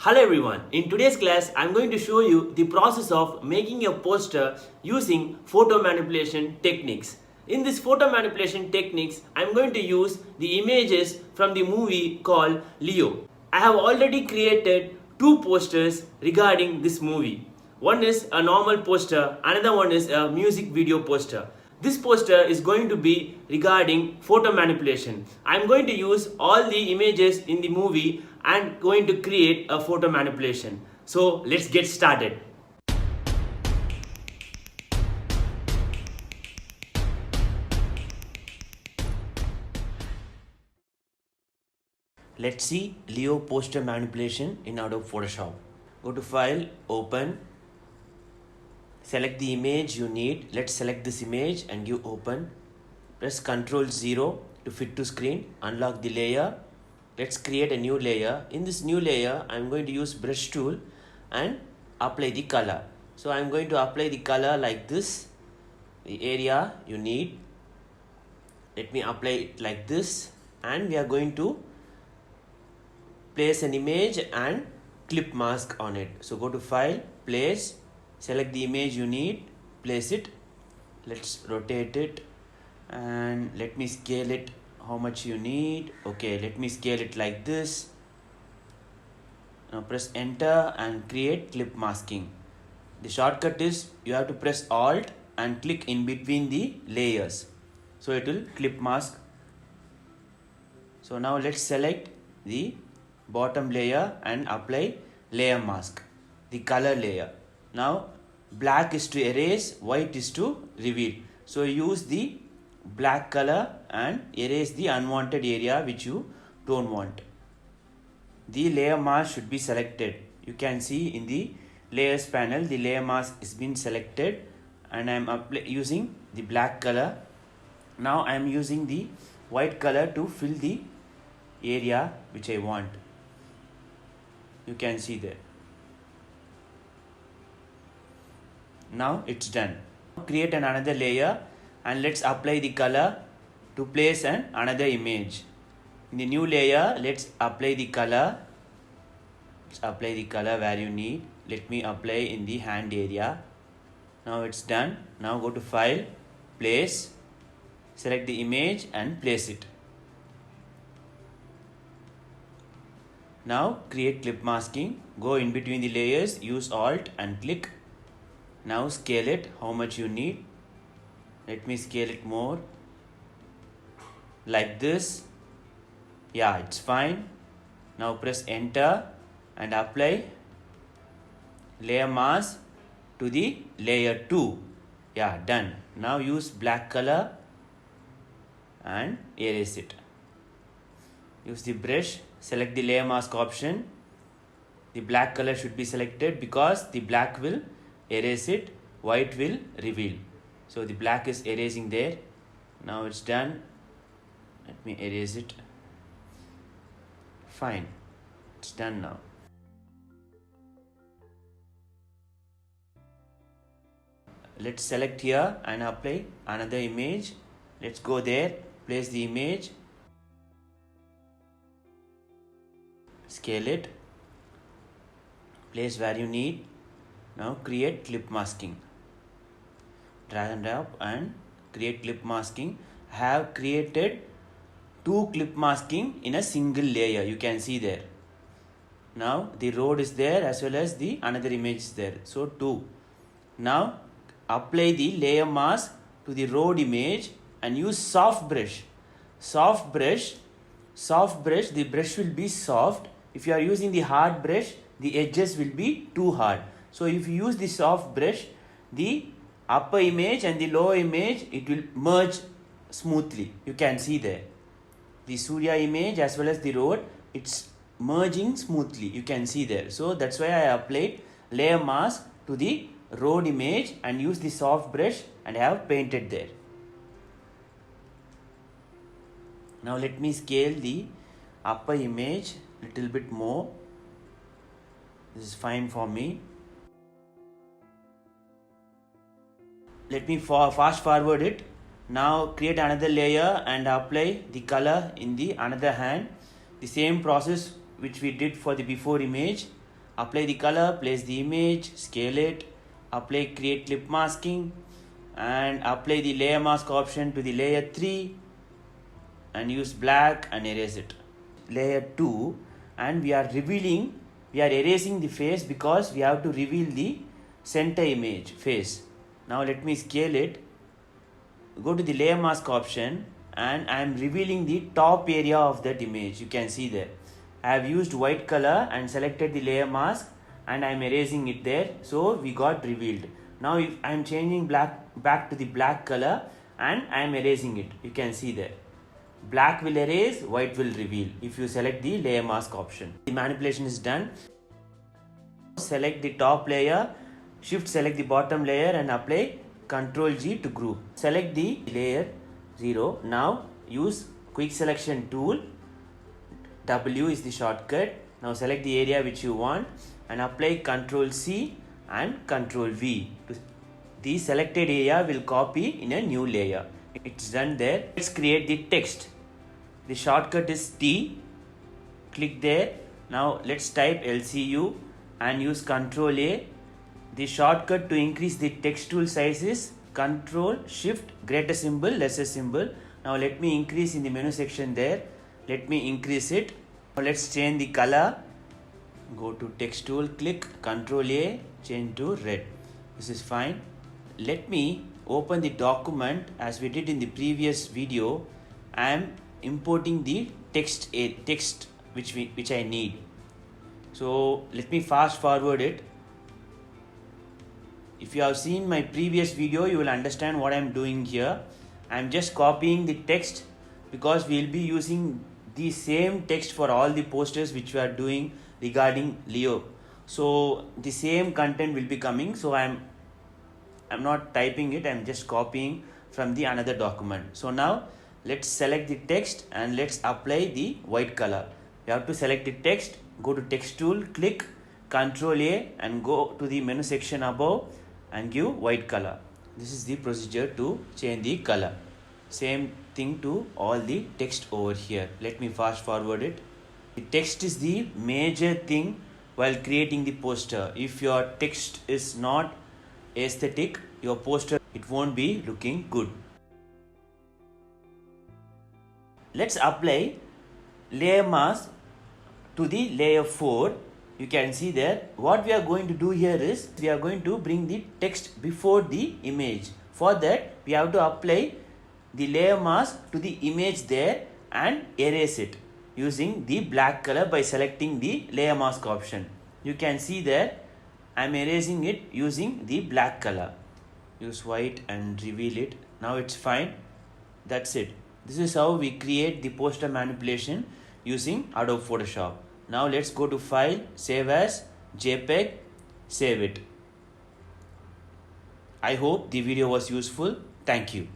Hello everyone, in today's class I am going to show you the process of making a poster using photo manipulation techniques. In this photo manipulation techniques, I am going to use the images from the movie called Leo. I have already created two posters regarding this movie. One is a normal poster, another one is a music video poster. This poster is going to be regarding photo manipulation. I am going to use all the images in the movie and going to create a photo manipulation. So let's get started. Let's see Leo poster manipulation in Adobe Photoshop. Go to File, Open. Select the image you need. Let's select this image and give Open. Press Ctrl 0 to fit to screen. Unlock the layer. Let's create a new layer. In this new layer, I'm going to use brush tool and apply the color. So I'm going to apply the color like this. The area you need. Let me apply it like this. And we are going to place an image and clip mask on it. So go to File, Place. Select the image you need, place it. Let's rotate it and let me scale it how much you need. Okay, let me scale it like this. Now press enter and create clip masking. The shortcut is you have to press Alt and click in between the layers. So it will clip mask. So now let's select the bottom layer and apply layer mask, the color layer. Now black is to erase, white is to reveal. So use the black color and erase the unwanted area which you don't want. The layer mask should be selected. You can see in the layers panel the layer mask is been selected and I am using the black color. Now I am using the white color to fill the area which I want. You can see there. Now it's done. Create another layer and let's apply the color to place another image. In the new layer, let's apply the color. Let's apply the color where you need. Let me apply in the hand area. Now it's done. Now go to File, Place, select the image and place it. Now create clip masking. Go in between the layers, use Alt and click. Now scale it how much you need. Let me scale it more. Like this. Yeah, it's fine. Now press enter and apply layer mask to the layer 2. Yeah, done. Now use black color and erase it. Use the brush, select the layer mask option. The black color should be selected because the black will erase it, white will reveal. So the black is erasing there. Now it's done. Let me erase it. Fine, it's done now. Let's select here and apply another image. Let's go there, place the image, scale it, place where you need. Now create clip masking. Drag and drop and create clip masking. I have created two clip masking in a single layer. You can see there. Now the road is there as well as the another image is there. So two. Now apply the layer mask to the road image and use soft brush. Soft brush. The brush will be soft. If you are using the hard brush, the edges will be too hard. So if you use the soft brush, the upper image and the lower image, it will merge smoothly. You can see there. The Surya image as well as the road, it's merging smoothly. You can see there. So that's why I applied layer mask to the road image and use the soft brush and have painted there. Now let me scale the upper image little bit more. This is fine for me. Let me fast forward it. Now create another layer and apply the color in the another hand. The same process which we did for the before image. apply the color, place the image, scale it, apply create clip masking, and apply the layer mask option to the layer 3 and use black and erase it. Layer 2, and we are erasing the face because we have to reveal the center image face. Now let me scale it, go to the layer mask option, and I am revealing the top area of that image. You can see there I have used white color and selected the layer mask, and I am erasing it there, so we got revealed. Now if I am changing back to the black color and I am erasing it, you can see there black will erase, white will reveal if you select the layer mask option. The manipulation is done. Select the top layer, shift select the bottom layer and apply Ctrl G to group. Select the layer 0. Now use quick selection tool, W is the shortcut. Now select the area which you want and apply Ctrl C and Ctrl V. The selected area will copy in a new layer. It's done there. Let's create the text. The shortcut is T. Click there. Now let's type LCU and use Ctrl A. The shortcut to increase the text tool size is Ctrl Shift greater symbol lesser symbol. Now let me increase in the menu section there. Let me increase it. Now let's change the color. Go to text tool, click Ctrl A, change to red. This is fine. Let me open the document as we did in the previous video. I am importing the text which I need. So let me fast forward it. If you have seen my previous video, you will understand what I am doing here. I am just copying the text because we will be using the same text for all the posters which we are doing regarding Leo. So the same content will be coming. So I'm not typing it, I'm just copying from the another document. So now let's select the text and let's apply the white color. You have to select the text, go to text tool, click Ctrl A and go to the menu section above and give white color. This is the procedure to change the color. Same thing to all the text over here. Let me fast forward it. The text is the major thing while creating the poster. If your text is not aesthetic, your poster it won't be looking good. Let's apply layer mask to the layer 4. You can see there what we are going to do here is we are going to bring the text before the image. For that we have to apply the layer mask to the image there and erase it using the black color by selecting the layer mask option. You can see there I am erasing it using the black color. Use white and reveal it. Now it's fine. That's it. This is how we create the poster manipulation using Adobe Photoshop. Now let's go to File, Save as, JPEG, save it. I hope the video was useful. Thank you.